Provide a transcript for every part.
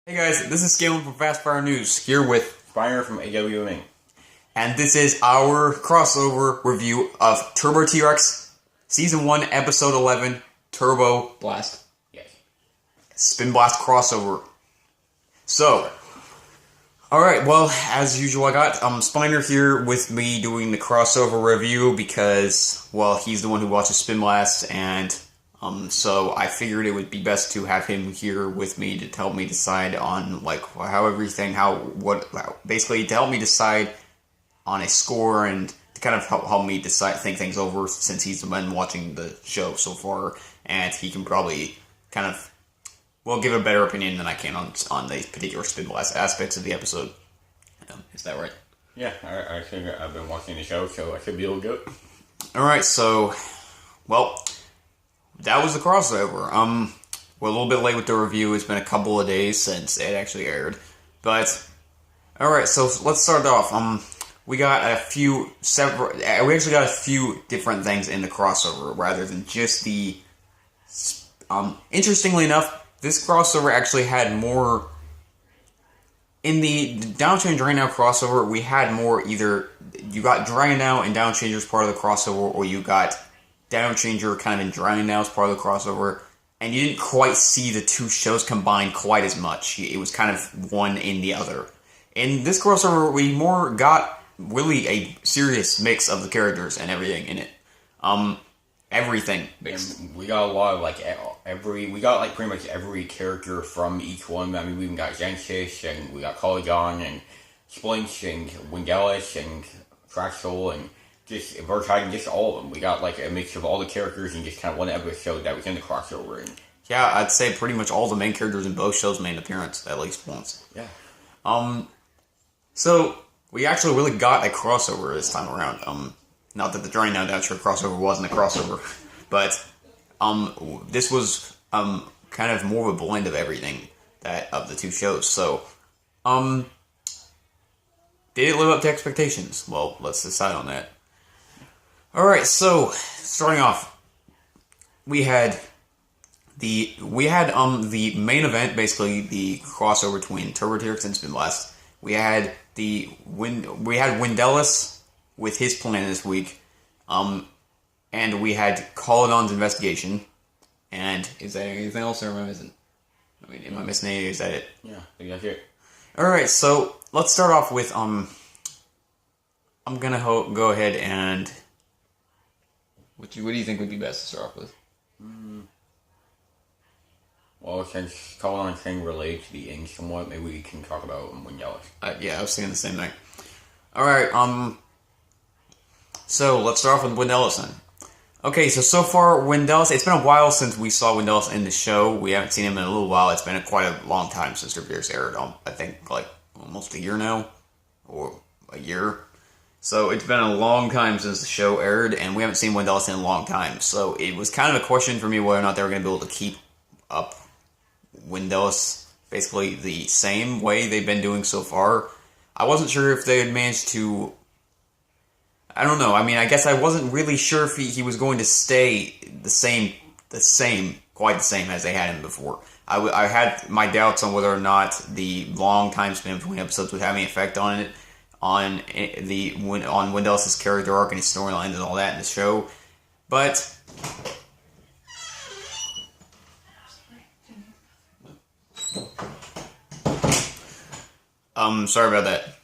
Hey guys, this is Galen from Fast Fire News, here with Spiner from AWMN. and this is our crossover review of Turbo T-Rex, Season 1, Episode 11, Turboblast. Yes. Spin Blast crossover. So, alright, well, as usual, I got Spiner here with me doing the crossover review because, well, he's the one who watches Spin Blast, and so I figured it would be best to have him here with me to help me decide on, like, basically to help me decide on a score and to kind of help me think things over, since he's been watching the show so far, and he can probably kind of, well, give a better opinion than I can on the particular Spin Blast aspects of the episode. Is that right? Yeah, I think I've been watching the show, so I should be able to good. Alright, so, well, that was the crossover. We're a little bit late with the review. It's been a couple of days since it actually aired. But, alright, so let's start off. We actually got a few different things in the crossover, rather than just the, interestingly enough, this crossover actually had more, in the Downchange Drain Now crossover, we had more, either you got Dragon Now and Downchanger's part of the crossover, or you got Downchanger kind of in Dragon Now as part of the crossover, and you didn't quite see the two shows combined quite as much. It was kind of one in the other. In this crossover, we more got really a serious mix of the characters and everything in it. Everything mixed. And we got a lot of, pretty much every character from each one. I mean, we even got Genesis, and we got Polygon, and Splinch, and Windelis, and Traxel, and just Vertide, just all of them. We got like a mix of all the characters in just kind of one episode that was in the crossover. And yeah, I'd say pretty much all the main characters in both shows made an appearance at least once. Yeah. So we actually really got a crossover this time around. Not that the Drain Now Downchanger crossover wasn't a crossover, but this was kind of more of a blend of everything of the two shows. So did it live up to expectations? Well, let's decide on that. Alright, so, starting off, we had the main event, basically the crossover between Turbo T-Rex and Spin Blast. We had Windelis with his plan this week, and we had Caledon's investigation. And is there anything else, or am I missing? I mean, am I missing anything? Is that it? Yeah, I think that's it. Alright, so let's start off with I'm gonna go ahead and what do you think would be best to start off with? Well, since Colin thing relates to the end somewhat, maybe we can talk about Windelis. Yeah, I was thinking the same thing. Alright, so let's start off with Windelis then. Okay, so far, Windelis, it's been a while since we saw Windelis in the show. We haven't seen him in a little while. It's been quite a long time since Revere's aired. I think, like, almost a year now. Or a year. So it's been a long time since the show aired, and we haven't seen Windelis in a long time. So it was kind of a question for me whether or not they were going to be able to keep up Windelis basically the same way they've been doing so far. I wasn't sure if they had managed to, I don't know. I mean, I guess I wasn't really sure if he was going to stay quite the same as they had him before. I had my doubts on whether or not the long time span between episodes would have any effect on it, on Windelis' character arc and his storyline and all that in the show. But sorry about that.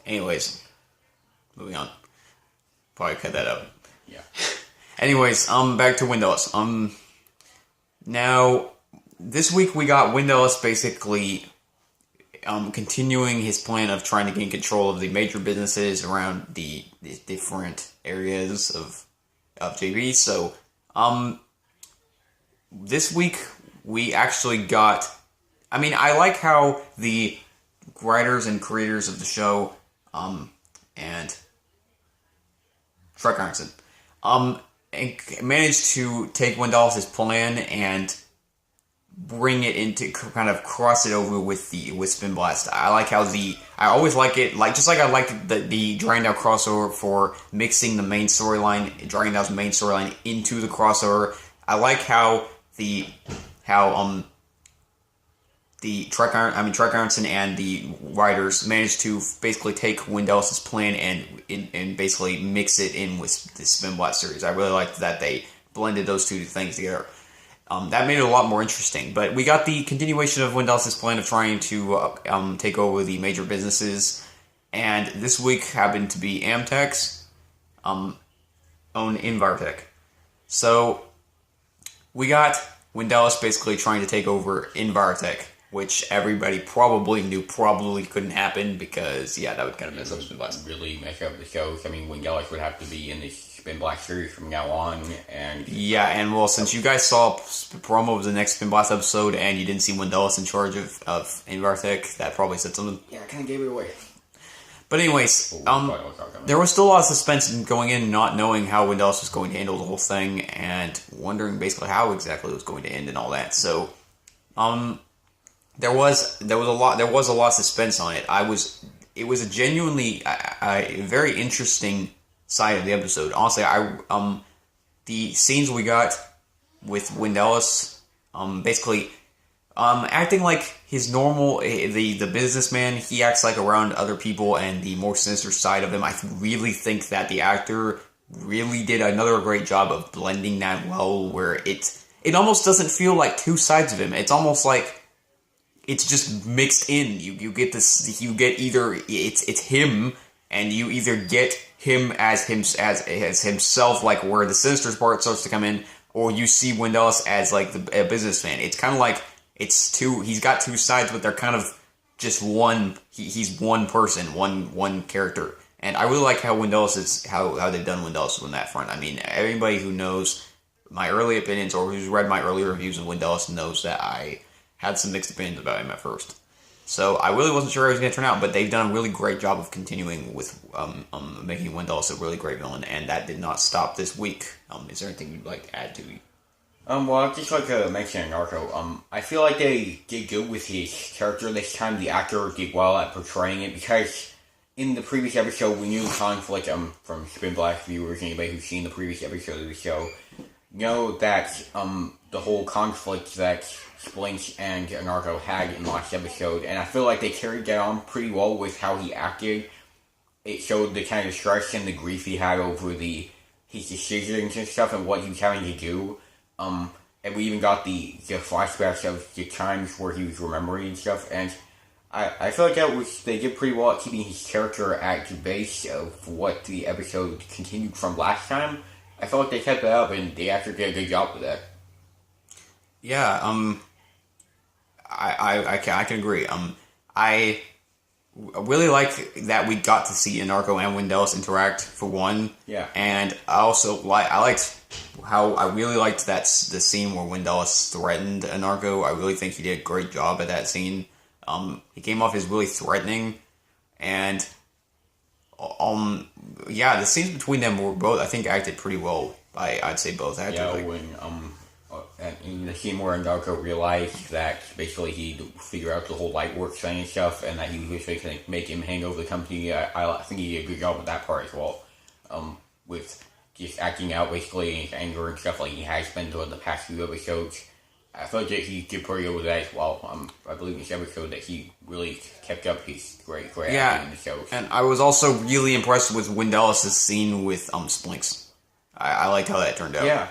Anyways, moving on. Probably cut that out. Yeah. Anyways, back to Windelis. Now, this week we got Windelis basically continuing his plan of trying to gain control of the major businesses around the different areas of JB. So, this week we actually got, I mean, I like how the writers and creators of the show, and Shrek Ironson, managed to take Windelis' plan and bring it into, kind of cross it over with Spin Blast. I like how I always like it, just like I liked the Dragon Now crossover for mixing the main storyline, Dragon Now's main storyline into the crossover. I like how the Trek Ironson and the writers managed to basically take Wendelis' plan and basically mix it in with the Spin Blast series. I really liked that they blended those two things together. That made it a lot more interesting. But we got the continuation of Wendelis' plan of trying to take over the major businesses. And this week happened to be Amtech's own Invartech. So we got Wendelis basically trying to take over Invartech, which everybody probably knew probably couldn't happen because, yeah, that would kind of mess up Spin Blast. Really mess up the show. I mean, Wendelis would have to be in the Spin Blast series from now on, and... Yeah, and well, since you guys saw promo of the next Spin Blast episode and you didn't see Wendelis in charge of Invartech, that probably said something. Yeah, I kind of gave it away. But anyways, there was still a lot of suspense in going in, not knowing how Wendelis was going to handle the whole thing, and wondering basically how exactly it was going to end and all that. So, there was a lot of suspense on it. It was a genuinely a very interesting side of the episode. Honestly, the scenes we got with Wendelis, basically. Acting like his normal, the businessman, he acts like around other people and the more sinister side of him. I really think that the actor really did another great job of blending that well, where it almost doesn't feel like two sides of him. It's almost like it's just mixed in. You get this, you get either it's him, and you either get him as himself, like where the sinister part starts to come in, or you see Wendelis as like a businessman. It's kind of like he's got two sides, but they're kind of just one. He's one person, one character. And I really like how Wendelis is, how they've done Wendelis on that front. I mean, everybody who knows my early opinions or who's read my early reviews of Wendelis knows that I had some mixed opinions about him at first. So I really wasn't sure how he was going to turn out, but they've done a really great job of continuing with making Wendelis a really great villain, and that did not stop this week. Is there anything you'd like to add to it? Well, I'd just like to mention Narco. I feel like they did good with his character this time. The actor did well at portraying it, because in the previous episode, we knew conflict, from Spin Blast viewers, anybody who's seen the previous episode of the show, know that, the whole conflict that Splinch and Narco had in last episode, and I feel like they carried that on pretty well with how he acted. It showed the kind of stress and the grief he had over his decisions and stuff and what he was having to do. And we even got the flashbacks of the times where he was remembering and stuff, and I feel like they did pretty well at keeping his character at the base of what the episode continued from last time. I felt like they kept that up, and the actor did a good job with that. Yeah, I can agree. I really like that we got to see Anarcho and Wendelis interact for one. Yeah. And I really liked the scene where Wendelis threatened Anarcho. I really think he did a great job at that scene. He came off as really threatening, and the scenes between them were both, I think, acted pretty well. I'd say both acted. Yeah, when in the scene where Anarcho realized that basically he'd figure out the whole Lightworks thing and stuff, and that he was basically going to make him hand over the company, I think he did a good job with that part as well. With just acting out basically his anger and stuff like he has been doing the past few episodes. I felt that he did pretty good with that as well. I believe in this episode that he really kept up his great acting in the show. And I was also really impressed with Wendelis' scene with Splinks. I liked how that turned out. Yeah.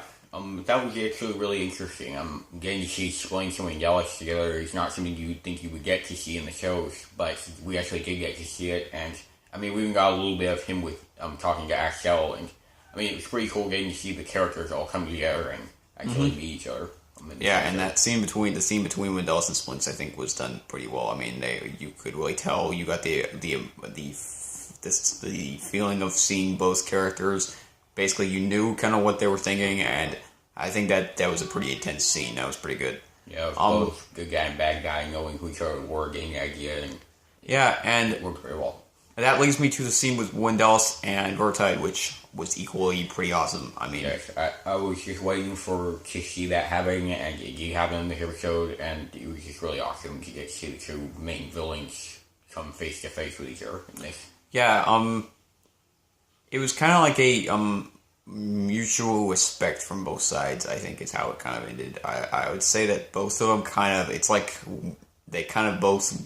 That was actually really interesting. Getting to see Splinks and Wendelis together is not something you would think you would get to see in the shows, but we actually did get to see it, and I mean, we even got a little bit of him with talking to Axel, and I mean, it was pretty cool getting to see the characters all come together and actually meet each other. Yeah, and that scene between Wendelis and Splinks, I think, was done pretty well. I mean, you could really tell you got the feeling of seeing both characters. Basically, you knew kind of what they were thinking, and I think that was a pretty intense scene. That was pretty good. Yeah, it was both good guy and bad guy knowing who each other were, getting the idea, and it worked very well. And that leads me to the scene with Wendelis and Vertide, which was equally pretty awesome. I mean, yes, I was just waiting to see that happening, and it did happen in the episode, and it was just really awesome to get to see the two main villains come face to face with each other in this. Yeah, it was kind of like a mutual respect from both sides, I think, is how it kind of ended. I would say that both of them it's like they kind of both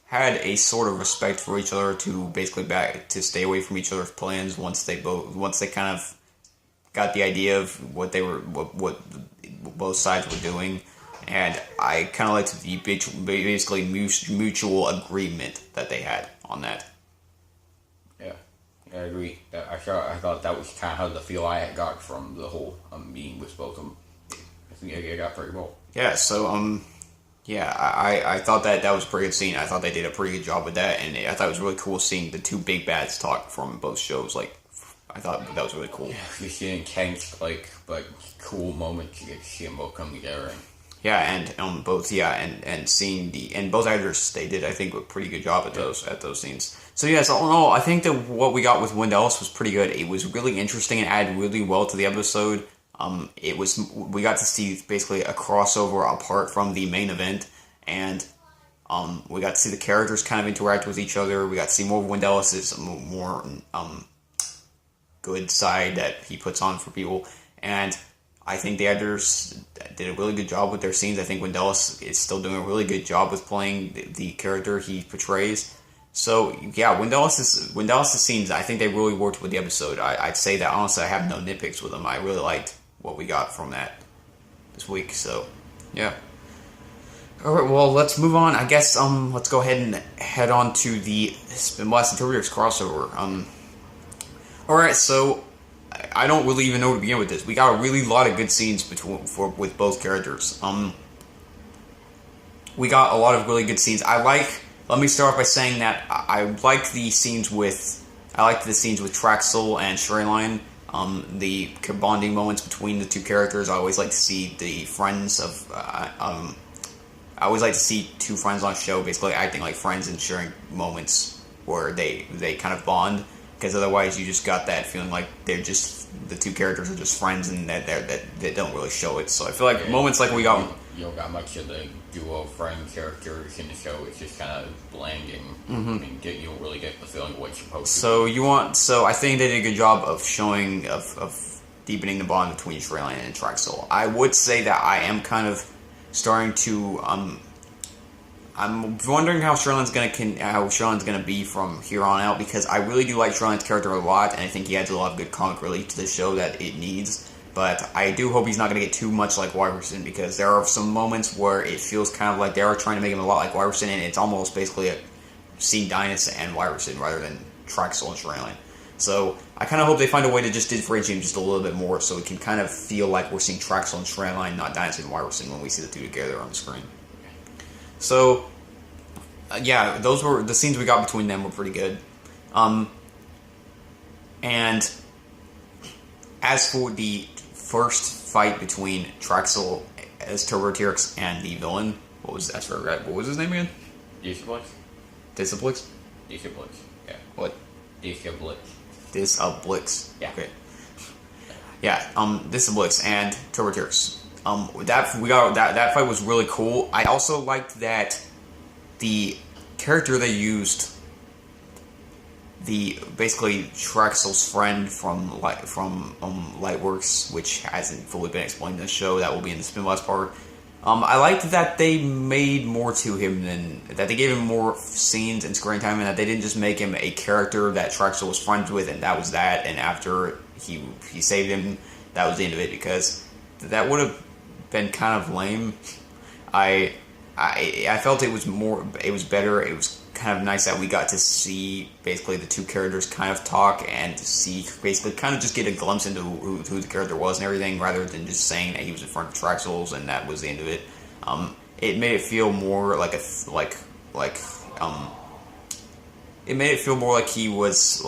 had a sort of respect for each other to basically to stay away from each other's plans once they kind of got the idea of what both sides were doing. And I kind of liked the basically mutual agreement that they had on that. Yeah, I agree. I thought that was kind of how the feel I got from the whole meeting with both of them. I think it got pretty well. Yeah, so, yeah, I thought that was a pretty good scene. I thought they did a pretty good job with that, and I thought it was really cool seeing the two big bads talk from both shows. Like, I thought that was really cool. Yeah, just an intense, but cool moment to get to see them both come together. Yeah, and and seeing both actors, they did, I think, a pretty good job at those scenes. So yeah, so all in all, I think that what we got with Wendelis was pretty good. It was really interesting and added really well to the episode. We got to see basically a crossover apart from the main event, and we got to see the characters kind of interact with each other. We got to see more of Wendelis' more good side that he puts on for people, and I think the actors did a really good job with their scenes. I think Wendelis is still doing a really good job with playing the character he portrays. So, yeah, Wendelis' scenes, I think they really worked with the episode. I'd say that, honestly, I have no nitpicks with them. I really liked what we got from that this week, so, yeah. Alright, well, let's move on. I guess, let's go ahead and head on to the Spinblast and Turboblast crossover. Alright, so I don't really even know where to begin with this. We got a really lot of good scenes with both characters. We got a lot of really good scenes. Let me start off by saying that I like the scenes with Traxel and Shreline. The bonding moments between the two characters. I always like to see the friends of. I always like to see two friends on a show basically acting like friends and sharing moments where they kind of bond. Because otherwise, you just got that feeling like the two characters are just friends, and that they don't really show it. So I feel like moments like we got. You don't got much of the duo friend characters in the show. It's just kind of bland, and I mean, you don't really get the feeling of what you're supposed to. So I think they did a good job of showing of deepening the bond between Shreline and Traxel. I would say that I am kind of starting to I'm wondering how Sherlin's gonna be from here on out, because I really do like Sherlin's character a lot, and I think he adds a lot of good comic relief to the show that it needs. But I do hope he's not gonna get too much like Wyverson, because there are some moments where it feels kind of like they are trying to make him a lot like Wyverson, and it's almost basically seeing Dynas and Wyverson rather than Traxel and Sherlin. So I kind of hope they find a way to just differentiate him just a little bit more, so it can kind of feel like we're seeing Traxel and Sherlin, not Dynas and Wyverson, when we see the two together on the screen. So, yeah, those were the scenes we got between them were pretty good. And as for the first fight between Traxel as Turboblast and the villain, what was his name again? Disciplix. Disciplix? Disciplix, yeah. What? Disciplix. Disciplix. Yeah. Okay. Yeah, Disciplix and Turboblast. That fight was really cool. I also liked that the character they used, basically Traxel's friend from Lightworks, which hasn't fully been explained in the show. That will be in the Spinblast part. I liked that they made more to him that they gave him more scenes and screen time, and that they didn't just make him a character that Traxel was friends with, and that was that. And after he saved him, that was the end of it, because that would have been kind of lame. I felt it was better. It was kind of nice that we got to see basically the two characters kind of talk, and to see basically kind of just get a glimpse into who the character was and everything, rather than just saying that he was in front of Traxel's and that was the end of it. It made it feel more like it made it feel more like he was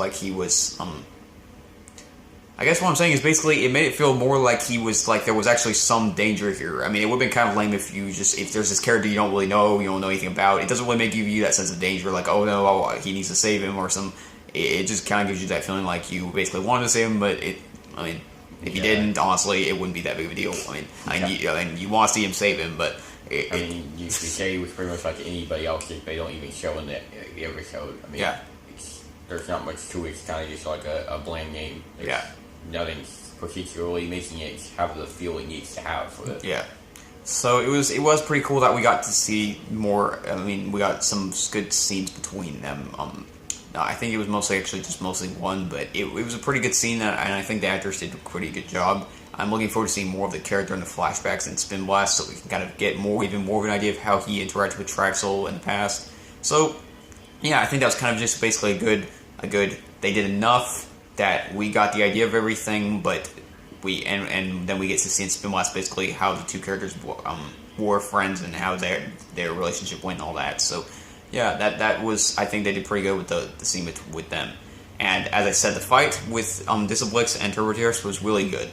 I guess what I'm saying is basically it made it feel more like he was like there was actually some danger here. I mean, it would have been kind of lame if there's this character you don't really know, you don't know anything about. It doesn't really give you that sense of danger, like, oh no, he needs to save him or some. It just kind of gives you that feeling like you basically wanted to save him, but if you didn't, honestly, it wouldn't be that big of a deal. You want to see him save him, but you could say it was pretty much like anybody else if they don't even show in the episode. I mean, yeah. There's not much to it. It's kind of just like a bland name. There's nothing particularly making it have the feel it needs to have for it. Yeah. So it was pretty cool that we got to see more. I mean, we got some good scenes between them. I think it was mostly one, but it was a pretty good scene, and I think the actors did a pretty good job. I'm looking forward to seeing more of the character in the flashbacks and Spin Blast, so we can kind of get even more of an idea of how he interacted with Traxel in the past. So, yeah, I think that was kind of just basically a good. They did enough that we got the idea of everything, but and then we get to see in Spin Blast basically how the two characters were friends and how their relationship went and all that. So, yeah, that was, I think they did pretty good with the scene with them. And as I said, the fight with Disablix and Turbotears was really good.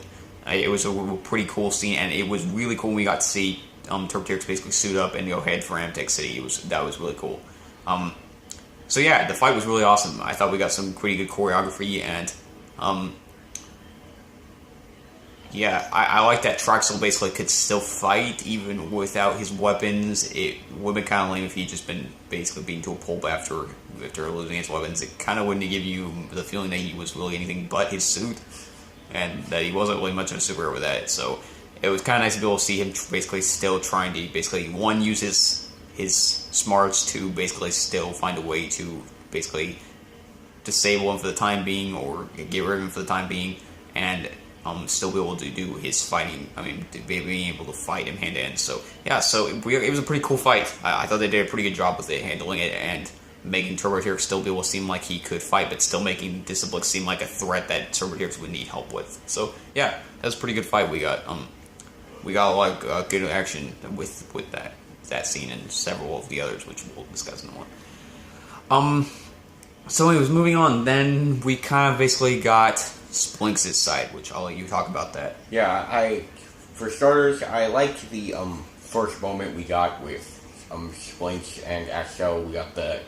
It was a pretty cool scene, and it was really cool when we got to see Turbotears basically suit up and go head for Amtech City. That was really cool. So yeah, the fight was really awesome. I thought we got some pretty good choreography, and yeah, I like that Traxel basically could still fight even without his weapons. It would have been kind of lame if he'd just been basically beaten to a pulp after losing his weapons. It kind of wouldn't give you the feeling that he was really anything but his suit, and that he wasn't really much of a superhero with that. So it was kind of nice to be able to see him basically still trying to use his smarts to basically still find a way to basically disable him for the time being or get rid of him for the time being, and still be able to do his fighting. I mean, being able to fight him hand to hand. So yeah, so it was a pretty cool fight. I thought they did a pretty good job with it, handling it and making Turbotears still be able to seem like he could fight, but still making Disablix seem like a threat that Turbotears would need help with. So yeah, that was a pretty good fight we got. We got a lot of good action with that scene and several of the others, which we'll discuss in a moment. So anyways, moving on, then we kind of basically got Splinx's side, which I'll let you talk about that. Yeah, for starters, I liked the first moment we got with Splinx and Axel. We got the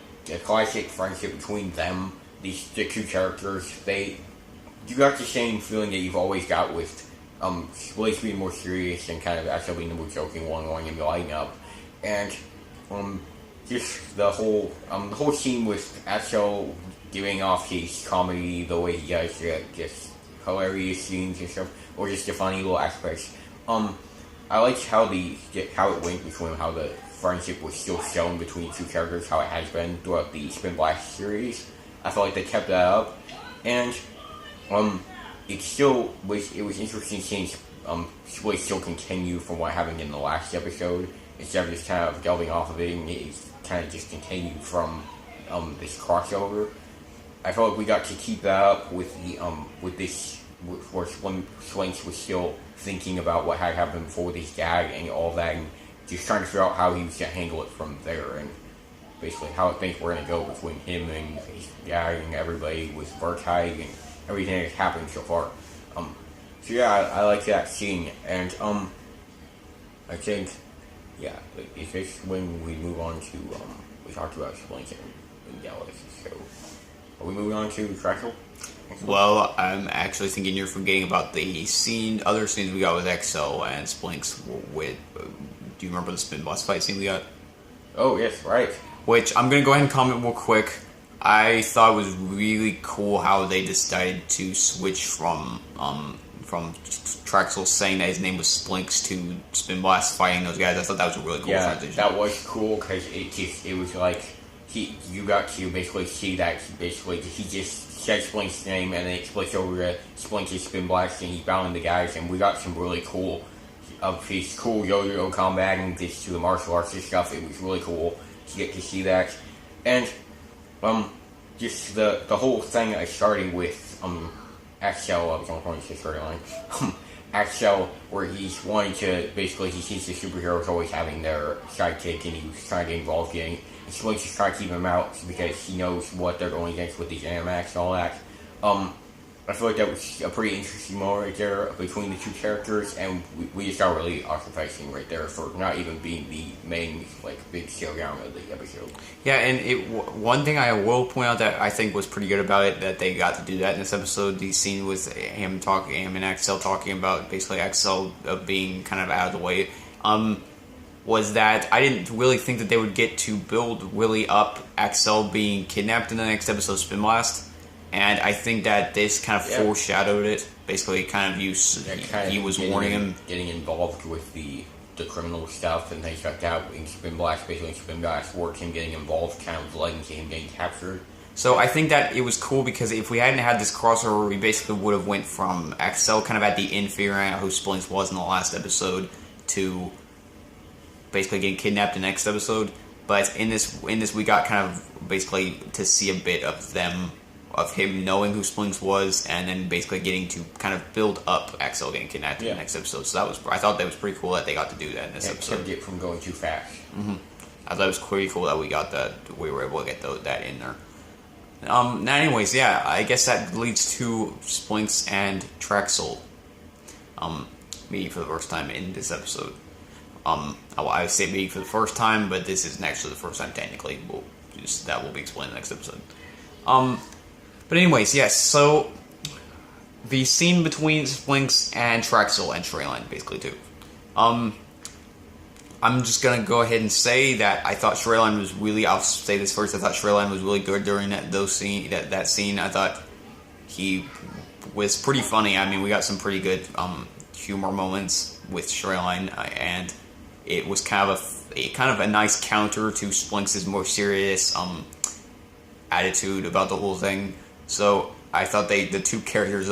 classic friendship between them, the two characters. You got the same feeling that you've always got with Splinx being more serious and kind of Axel being the more joking one, going and lighting up. And just the whole scene with Axel giving off his comedy, the way he does just hilarious scenes and stuff, or just the funny little aspects. I liked how it went between how the friendship was still shown between the two characters, how it has been throughout the Spin Blast series. I felt like they kept that up, and it was interesting seeing Split still continue from what happened in the last episode, instead of just kind of delving off of it, and it kind of just continued from this crossover. I felt like we got to keep that up with where Splinx was still thinking about what had happened before this gag and all that, and just trying to figure out how he was going to handle it from there, and basically how things were going to go between him and his gag and everybody with Vertide and everything that's happened so far. So yeah, I like that scene, and I think, yeah, is this when we move on to, we talked about Splinx and Gallus, so are we moving on to Traxel? Well, I'm actually thinking you're forgetting about the other scenes we got with Excel and Splinx with, do you remember the Spin Blast fight scene we got? Oh, yes, right. Which, I'm going to go ahead and comment real quick. I thought it was really cool how they decided to switch from Traxel saying that his name was Splinx to Spin Blast fighting those guys. I thought that was a really cool transition. That was cool because it was like you got to basically see that he just said Splinx's name and then it splits over to Splinx's Spin Blast and he's battling the guys, and we got some really cool of his cool yo-yo combat and this to the martial arts and stuff. It was really cool to get to see that, and just the whole thing starting with Axel, I was on point to storyline. Axel, where he's wanting to basically, he sees the superheroes always having their sidekick, and he was trying to get involved in. And Splinx is trying to keep him out because he knows what they're going against with these animax and all that. I feel like that was a pretty interesting moment right there between the two characters, and we just got really ostracizing right there for not even being the main, big showdown of the episode. Yeah, and one thing I will point out that I think was pretty good about it, that they got to do that in this episode, the scene with him and Axel talking about basically Axel being kind of out of the way, was that I didn't really think that they would get to build really up Axel being kidnapped in the next episode of Spin Blast. And I think that this kind of foreshadowed it. Basically, he was warning him. Getting involved with the criminal stuff and things like that. In Spin Blast, basically Spin Blast worked him getting involved, kind of leading to him getting captured. So I think that it was cool because if we hadn't had this crossover, we basically would have went from Axel kind of at the end figuring out who Splinks was in the last episode to basically getting kidnapped in the next episode. But in this we got kind of basically to see a bit of him knowing who Splinks was, and then basically getting to kind of build up Axel getting kidnapped in the next episode. So I thought that was pretty cool that they got to do that in this episode. Kept it from going too fast. Mm-hmm. I thought it was pretty cool that we were able to get that in there. Now, anyways, yeah, I guess that leads to Splinks and Traxel meeting for the first time in this episode. I say meeting for the first time, but this isn't actually the first time technically. That will be explained in the next episode. But anyways, yes, so the scene between Splinks and Traxel and Shreline, basically, too. I'm just gonna go ahead and say that I thought Shreline was really. I'll say this first. I thought Shreline was really good during that scene. I thought he was pretty funny. I mean, we got some pretty good humor moments with Shreline, and it was kind of a nice counter to Splinks' more serious attitude about the whole thing. So I thought those two characters,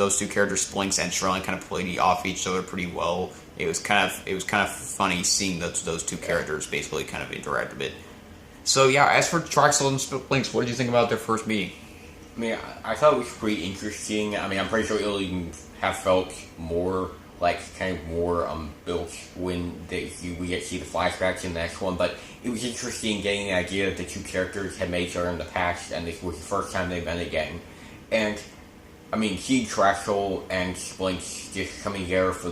Splinks and Shreline, kind of played off each other pretty well. It was kind of funny seeing those two characters basically kind of interact a bit. So yeah, as for Traxel and Splinks, what did you think about their first meeting? I mean, I thought it was pretty interesting. I mean, I'm pretty sure it'll even have felt more built when we get to see the flashbacks in the next one. But it was interesting getting the idea that the two characters had met each other in the past, and this was the first time they met again. And I mean, seeing Traxel and Splinks just coming together for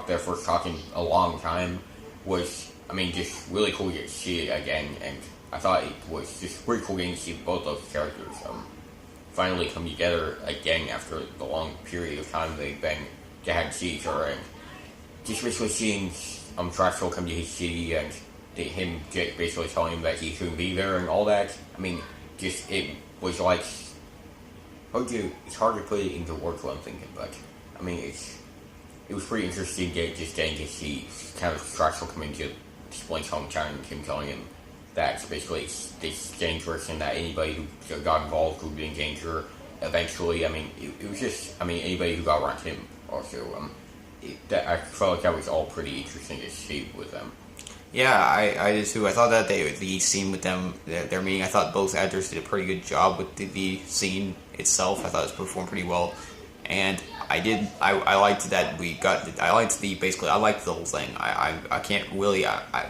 their first talk in a long time was, I mean, just really cool to see it again. And I thought it was just pretty cool getting to see both those characters finally come together again after the long period of time they hadn't seen each other. And just basically seeing Traxel come to his city and him basically telling him that he shouldn't be there and all that. I mean, just it was like. It's hard to put it into words what I'm thinking, but I mean it was pretty interesting getting to see kind of Traxel coming to Splinks' hometown and him telling him that basically it's dangerous and that anybody who got involved would be in danger eventually. I mean it was just anybody who got around him also. I felt like that was all pretty interesting to see with them. Yeah, I did too. I thought that the scene with them, their meeting, I thought both actors did a pretty good job with the scene itself. I thought it was performed pretty well, and I liked that I liked the whole thing. I can't really,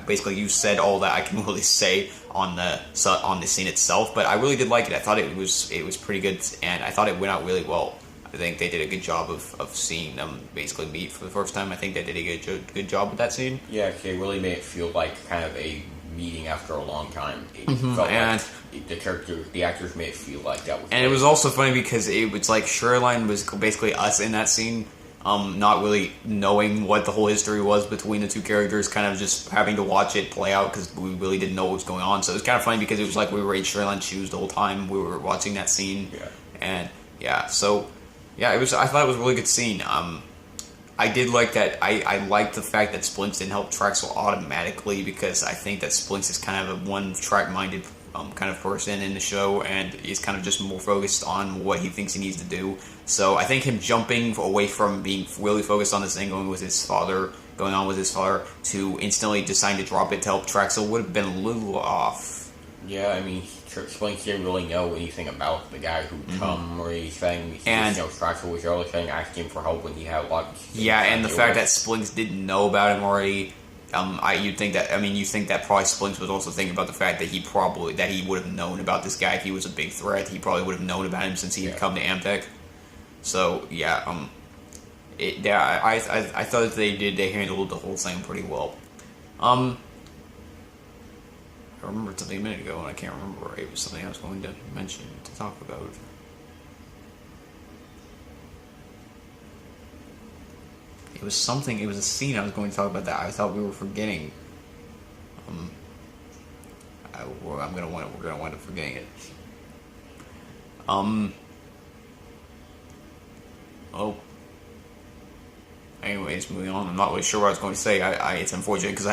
basically you said all that I can really say on the scene itself, but I really did like it. I thought it was pretty good, and I thought it went out really well. I think they did a good job of seeing them basically meet for the first time. I think they did a good job with that scene. Yeah, they really made it feel like kind of a meeting after a long time. It felt like the actors made it feel like that was. And it was also funny because it was like Shreline was basically us in that scene, not really knowing what the whole history was between the two characters, kind of just having to watch it play out because we really didn't know what was going on. So it was kind of funny because it was like we were in Shreline's shoes the whole time we were watching that scene. Yeah. And yeah, so. Yeah, I thought it was a really good scene. I did like that. I liked the fact that Splinks didn't help Traxel automatically because I think that Splinks is kind of a one-track-minded kind of person in the show, and he's kind of just more focused on what he thinks he needs to do. So I think him jumping away from being really focused on this thing, going on with his father, to instantly deciding to drop it to help Traxel would have been a little off. Yeah, I mean, Splinks didn't really know anything about the guy who come or anything. And Traxel was the only thing asking for help when he had a lot of... Yeah, and the fact that Splinks didn't know about him already, you think that probably Splinks was also thinking about the fact that he would have known about this guy if he was a big threat. He probably would have known about him since he had come to Amtech. So, yeah, I thought they handled the whole thing pretty well. I remembered something a minute ago, and I can't remember. It was something I was going to mention to talk about. It was a scene I was going to talk about that I thought we were forgetting. We're gonna wind up forgetting it. anyways, moving on. I'm not really sure what I was going to say. It's unfortunate because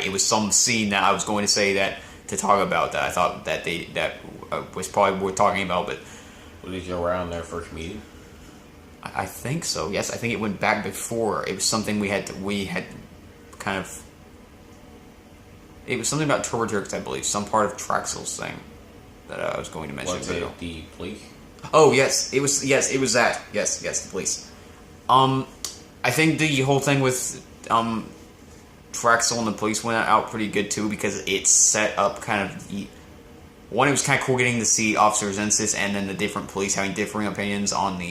it was some scene that I was going to say that to talk about that I thought that was probably worth talking about, but Was it around their first meeting? I think so. Yes, I think it went back before. It was something we had kind of. It was something about Turbo Jerks, I believe, some part of Traxel's thing that I was going to mention. Was it the police? Oh yes, it was. Yes, it was that. Yes, the police. I think the whole thing with Traxel and the police went out pretty good too because it set up kind of the. One, it was kind of cool getting to see Officer Zensis and then the different police having differing opinions on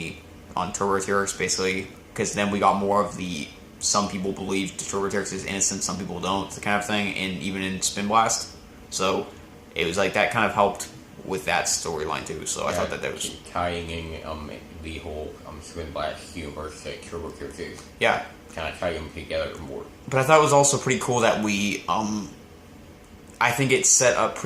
Turbo Jerks, basically, because then we got more of the. Some people believe Turbo Jerks is innocent, some people don't, the kind of thing, and even in Spin Blast. So it was like that kind of helped with that storyline too. So I thought that was tying in the whole Spin Blast universe that Turbo Jerks is. Yeah, kind of tying them together more. But I thought it was also pretty cool that we I think it set up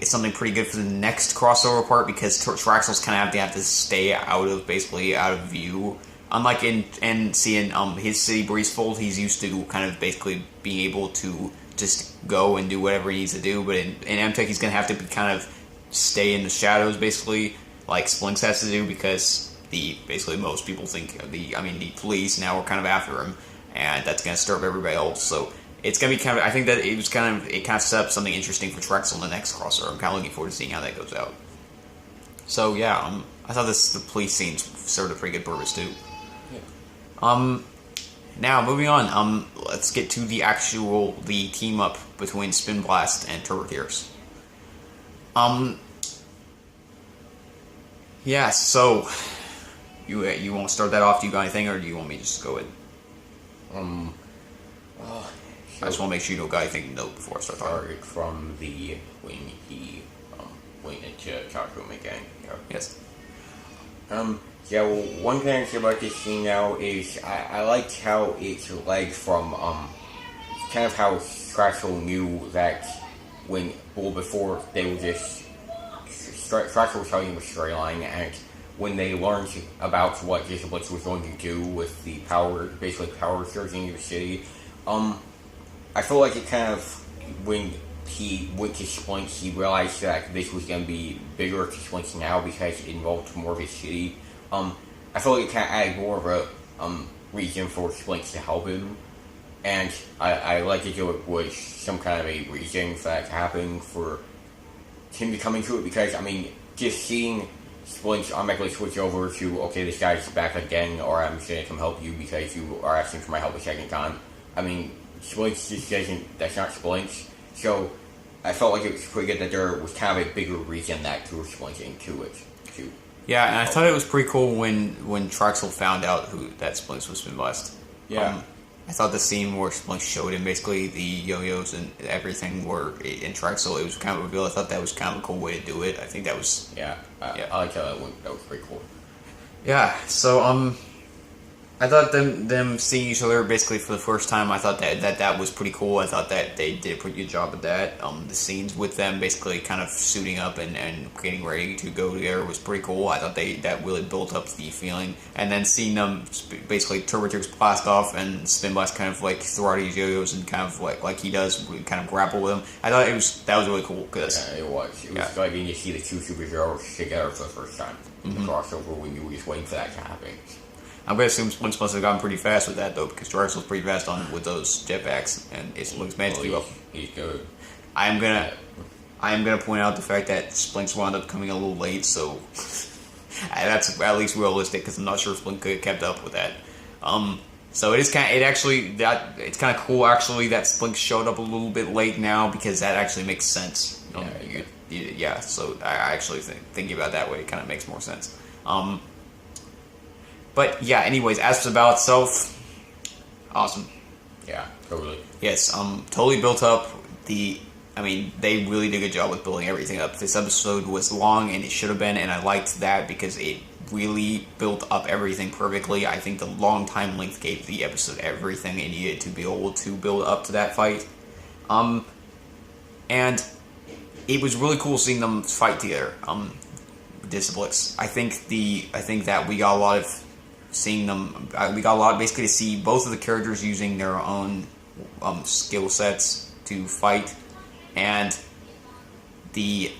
something pretty good for the next crossover part because Traxel's kind of have to stay out of view. Unlike in seeing his city breeze fold, he's used to kind of basically being able to just go and do whatever he needs to do. But in MTech, he's going to have to be kind of stay in the shadows, basically, like Splinks has to do, because basically most people think the police now are kind of after him, and that's going to stir up everybody else. So it's going to be kind of. I think that it kind of set up something interesting for Traxel in the next crossover. I'm kind of looking forward to seeing how that goes out. So yeah, I thought the police scenes served a pretty good purpose too. Now moving on, let's get to the team up between Spin Blast and Turbo Jerks. Yeah, so you want to start that off? Do you got anything, or do you want me to just go ahead? I just want to make sure you don't got anything to note before I start talking. Started from when he went into Calcrum again. Yes. Yeah, well, one thing I say about this scene now is I liked how it's led from, kind of how Traxel knew that before they were just, Traxel was telling him a storyline, and when they learned about what Blitz was going to do with the power surging into the city, I feel like it kind of, when he went to Splinks, he realized that this was going to be bigger to Splinks now because it involved more of his city. I feel like it kind of added more of a reason for Splinks to help him, and I like it if it was some kind of a reason for that to happen for him to come into it, because, just seeing Splinks automatically switch over to, okay, this guy's back again, or I'm just going to come help you because you are asking for my help a second time. Splinks just doesn't, that's not Splinks, so I felt like it was pretty good that there was kind of a bigger reason that drew Splinks into it, too. Yeah, and I thought it was pretty cool when Traxel found out that Splinks was Spin Blast. Yeah. I thought the scene where Splinks showed him basically the yo-yos and everything were in Traxel, it was kind of a reveal. I thought that was kind of a cool way to do it. I think that was... Yeah, I like how that went. That was pretty cool. Yeah, so, I thought them seeing each other basically for the first time, I thought that was pretty cool. I thought that they did a pretty good job of that. The scenes with them basically kind of suiting up and getting ready to go together was pretty cool. I thought that really built up the feeling. And then seeing them basically Turbo Jerks blast off and Spin Blast kind of like throw out his yo-yos and kind of like he does, kind of grapple with them. I thought that was really cool. Yeah, it was. It was like when you see the two superheroes together for the first time. The crossover when you were just waiting for that to happen. I'm going to assume Splinks must have gone pretty fast with that, though, because Traxel's pretty fast with those jetpacks, and Splinks managed to keep up. He's good. I am gonna point out the fact that Splinks wound up coming a little late, so that's at least realistic, because I'm not sure if Splinks could have kept up with that. So it's kind of cool actually that Splinks showed up a little bit late now, because that actually makes sense. So I actually thinking about it that way, it kind of makes more sense. But yeah, anyways, as for the battle itself, awesome. Yeah, totally. Yes, totally built up. They really did a good job with building everything up. This episode was long, and it should have been, and I liked that because it really built up everything perfectly. I think the long time length gave the episode everything it needed to be able to build up to that fight. And it was really cool seeing them fight together. Blitz. I think that we got a lot of seeing them. We got a lot basically to see both of the characters using their own skill sets to fight, and I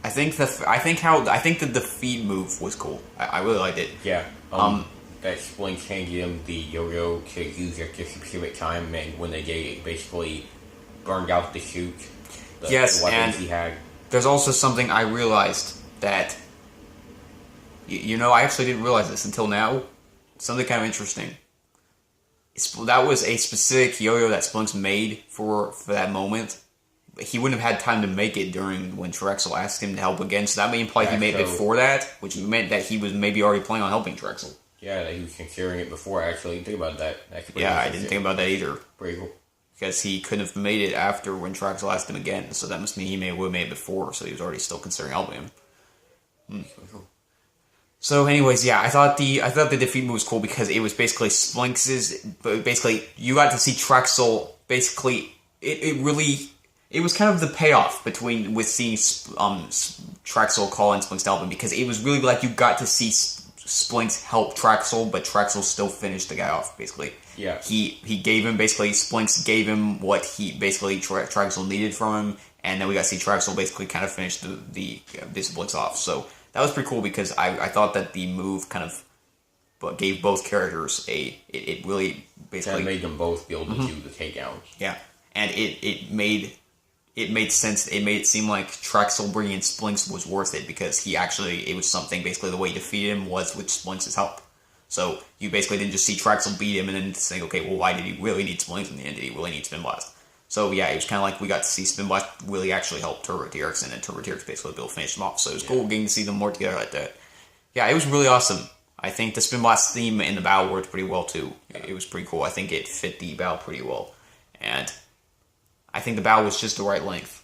think the defeat move was cool. I really liked it. Yeah. That Splink handed him the yo-yo to use at this specific time, and when they basically burned out the chute. The weapons he had. There's also something I realized that, I actually didn't realize this until now. Something kind of interesting. That was a specific yo-yo that Splink's made for that moment. He wouldn't have had time to make it during when Trexel asked him to help again, so that may imply he made it before that, which meant that he was maybe already planning on helping Trexel. Yeah, that he was considering it before. Actually, think about that. Yeah, I didn't think about that either. Pretty cool. Because he couldn't have made it after when Trexel asked him again, so that must mean he would have made it before, so he was already still considering helping him. So, anyways, yeah, I thought the defeat move was cool because it was basically Splink's. Basically, you got to see Trexel. Basically, it was kind of the payoff with seeing Trexel call in Splink's to help him, because it was really like you got to see Splink's help Trexel, but Trexel still finished the guy off, basically. Yeah. He gave him, basically, Splinks gave him what he, basically, Trexel needed from him, and then we got to see Trexel basically kind of finish the Splink's off. So that was pretty cool, because I thought that the move kind of gave both characters it really basically... That made them both be able to do the takedown. Yeah, and it made sense. It made it seem like Trexel bringing in Splinks was worth it, because it was something, basically the way he defeated him was with Splinks' help. So you basically didn't just see Trexel beat him and then think, okay, well, why did he really need Splinks in the end? Did he really need Spin Blast? So yeah, it was kind of like we got to see Spin Blast really actually help Turbo T-Rex, and then Turbo T-Rex basically able to finish him off. So it was cool getting to see them more together like that. Yeah, it was really awesome. I think the Spin Blast theme in the battle worked pretty well too. It was pretty cool. I think it fit the battle pretty well. And I think the battle was just the right length.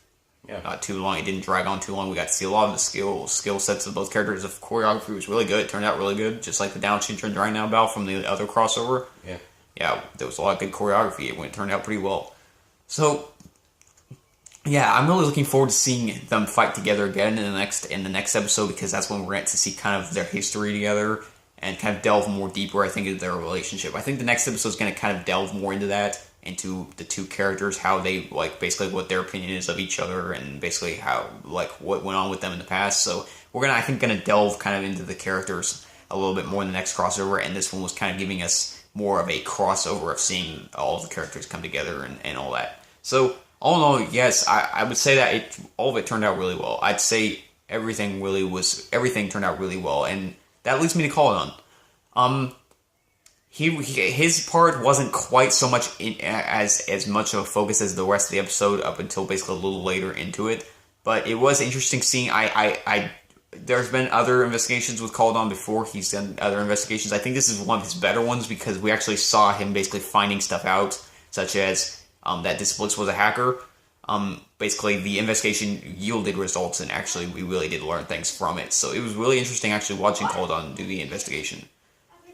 Yeah. Not too long. It didn't drag on too long. We got to see a lot of the skill sets of both characters. The choreography was really good. It turned out really good. Just like the Down Shintra Dragon Now battle from the other crossover. Yeah. Yeah, there was a lot of good choreography. It turned out pretty well. So, yeah, I'm really looking forward to seeing them fight together again in the next episode, because that's when we're going to see kind of their history together and kind of delve more deeper, I think, into their relationship. I think the next episode is going to kind of delve more into that, into the two characters, how they, basically what their opinion is of each other, and basically how, what went on with them in the past. So we're I think, going to delve kind of into the characters a little bit more in the next crossover, and this one was kind of giving us more of a crossover of seeing all of the characters come together and all that. So, all in all, yes, I would say that all of it turned out really well. I'd say everything turned out really well, and that leads me to call it on. His part wasn't quite so much as much of a focus as the rest of the episode up until basically a little later into it, but it was interesting seeing. There's been other investigations with Called On before. He's done other investigations. I think this is one of his better ones, because we actually saw him basically finding stuff out, such as that Displix was a hacker. Basically, the investigation yielded results, and actually we really did learn things from it. So it was really interesting actually watching Called On do the investigation.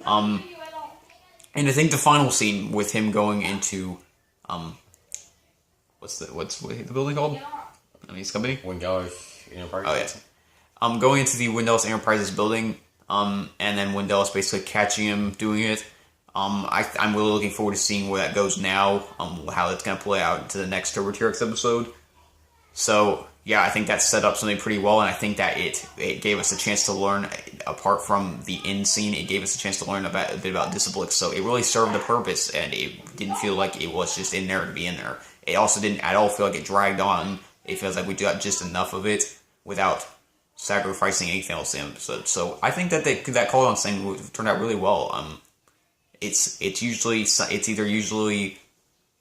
And I think the final scene with him going into, what's the building called? His company? Windella's Enterprises. Oh, yes. Going into the Windella's Enterprises building, and then Windella's basically catching him doing it. I'm really looking forward to seeing where that goes now, how it's going to play out into the next Turbo T-Rex episode. So, yeah, I think that set up something pretty well, and I think that it gave us a chance to learn, apart from the end scene, it gave us a chance to learn a bit about Disciplix, so it really served a purpose, and it didn't feel like it was just in there to be in there. It also didn't at all feel like it dragged on. It feels like we got just enough of it without sacrificing anything else in the episode. So I think that Called On thing turned out really well. It's either usually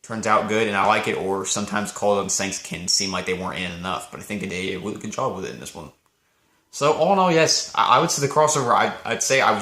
turns out good and I like it, or sometimes Called On things can seem like they weren't in enough, but I think they did a really good job with it in this one. So all in all, yes, I would say the crossover, I'd say I was